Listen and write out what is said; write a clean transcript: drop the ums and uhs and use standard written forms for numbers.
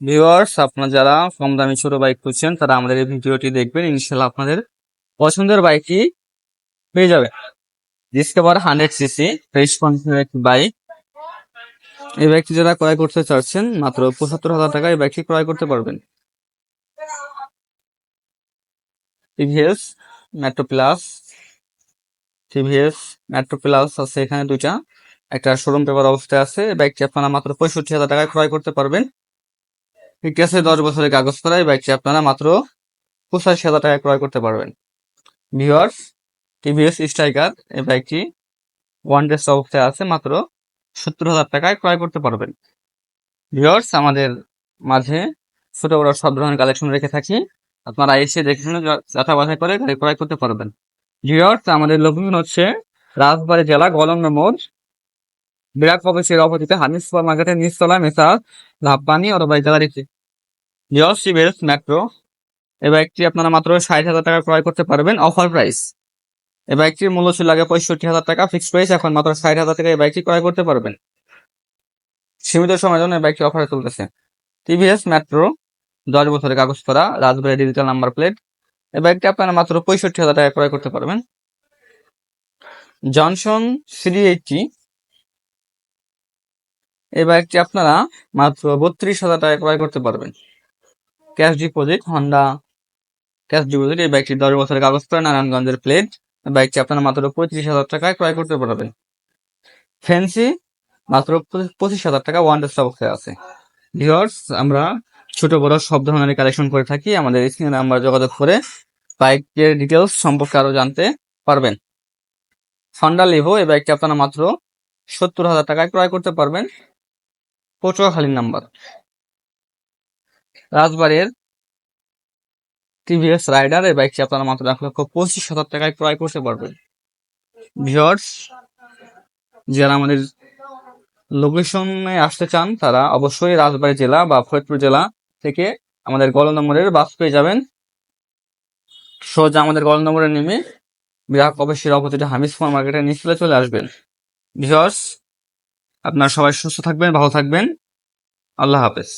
Viewers, আপনারা যারা কম দামি ছোট বাইক খুঁজছেন তারা আমাদের এই ভিডিওটি দেখবেন। ইনশাল্লাহ আপনাদের পছন্দের বাইকটি পেয়ে যাবেন। ডিসকভার 100 সিসি ফ্রেশ কন্ডিশনের একটি বাইক। এই বাইকটি যারা ক্রয় করতে চাচ্ছেন মাত্র ৭৫,০০০ টাকায় এই বাইকটি ক্রয় করতে পারবেন। TVS metro plus, TVS metro plus আছে এখানে দুইটা, একটা শোরুম পেপার অবস্থায় আছে। এই বাইকটি আপনারা মাত্র ৬৫,০০০ টাকায় ক্রয় করতে পারবেন। ঠিক আছে, 10 বছরের কাগজ করা এই বাইকটি আপনারা মাত্র ৮৫,০০০ টাকায় ক্রয় করতে পারবেন। ভিউয়ার্স, টিভিএস স্ট্রাইকার এই বাইকটি ওয়ান ডেস অবস্থায় আছে, মাত্র ৭০,০০০ টাকায় ক্রয় করতে পারবেন। ভিউয়ার্স, আমাদের মাঝে ছোট বড় সব ধরনের কালেকশন রেখে থাকি, আপনারা এসে দেখে শুনে যাচাই বাছাই করে গাড়ি ক্রয় করতে পারবেন। ভিউয়ার্স, আমাদের লোকেশন হচ্ছে রাজবাড়ী জেলা গলন্দ মোড়, বিরাট অফিসের অপোজিটে হানিফ সুপার মার্কেটের নিচতলা মেসাজ লাভবানি অথবা গ্যালারিতে। ভিউয়ার্স, টিভিএস মেট্রো এই বাইকটি আপনারা মাত্র ৬০,০০০ টাকা ক্রয় করতে পারবেন, অফার প্রাইস। এই বাইকটির মূল্য ছিল আগে ৬৫,০০০ টাকা, ফিক্সড প্রাইস এখন মাত্র ৬০,০০০ টাকা এই বাইকটি ক্রয় করতে পারবেন। সীমিত সময়ের জন্য এই বাইকটি অফারে চলতেছে। টিভিএস মেট্রো 10 বছরের কাগজ করা, রাজবাড়ী ডিজিটাল নাম্বার প্লেট। এই বাইকটি আপনারা মাত্র ৬৫,০০০ টাকা ক্রয় করতে পারবেন। জনসন 380 এই বাইকটি আপনারা মাত্র ৩২,০০০ টাকা ক্রয় করতে পারবেন। Cash deposit, Honda cash deposit. এই বাইকটি 10 বছরের কাগজ করা, নারায়ণগঞ্জের প্লেট। এই বাইকটি আপনারা মাত্র ৩৫,০০০ টাকায় ক্রয় করতে পারবেন। ফ্যান্সি মাত্র ২৫,০০০ টাকা, ওয়ান ডেস অবস্থায় আছে। ভিউয়ার্স, আমরা ছোট বড় সব ধরনের কালেকশন করে থাকি। আমাদের স্ক্রিনে নাম্বার যোগাযোগ করে বাইকের ডিটেলস সম্পর্কে আরো জানতে পারবেন। হন্ডা লিভো এই বাইকটি আপনারা মাত্র ৭০,০০০ টাকায় ক্রয় করতে পারবেন, পটুয়াখালীর নাম্বার। রাজবাড়ির টিভিএস রাইডার এই বাইকটি আপনারা মাত্র ১,২৫,০০০ টাকায় ক্রয় করতে পারবেন। ভিউয়ার্স, যারা আমাদের লোকেশনে আসতে চান তারা অবশ্যই রাজবাড়ী জেলা বা ফরিদপুর জেলা থেকে আমাদের গলন্দ মোড়ের বাস পেয়ে যাবেন। সোজা আমাদের গলন্দ মোড়ে নেমে বিরাট অফিসের অপোজিটে হামিদ সুপার মার্কেটের নিচতলে চলে আসবেন। ভিউয়ার্স, আপনারা সবাই সুস্থ থাকবেন, ভালো থাকবেন। আল্লাহ হাফেজ।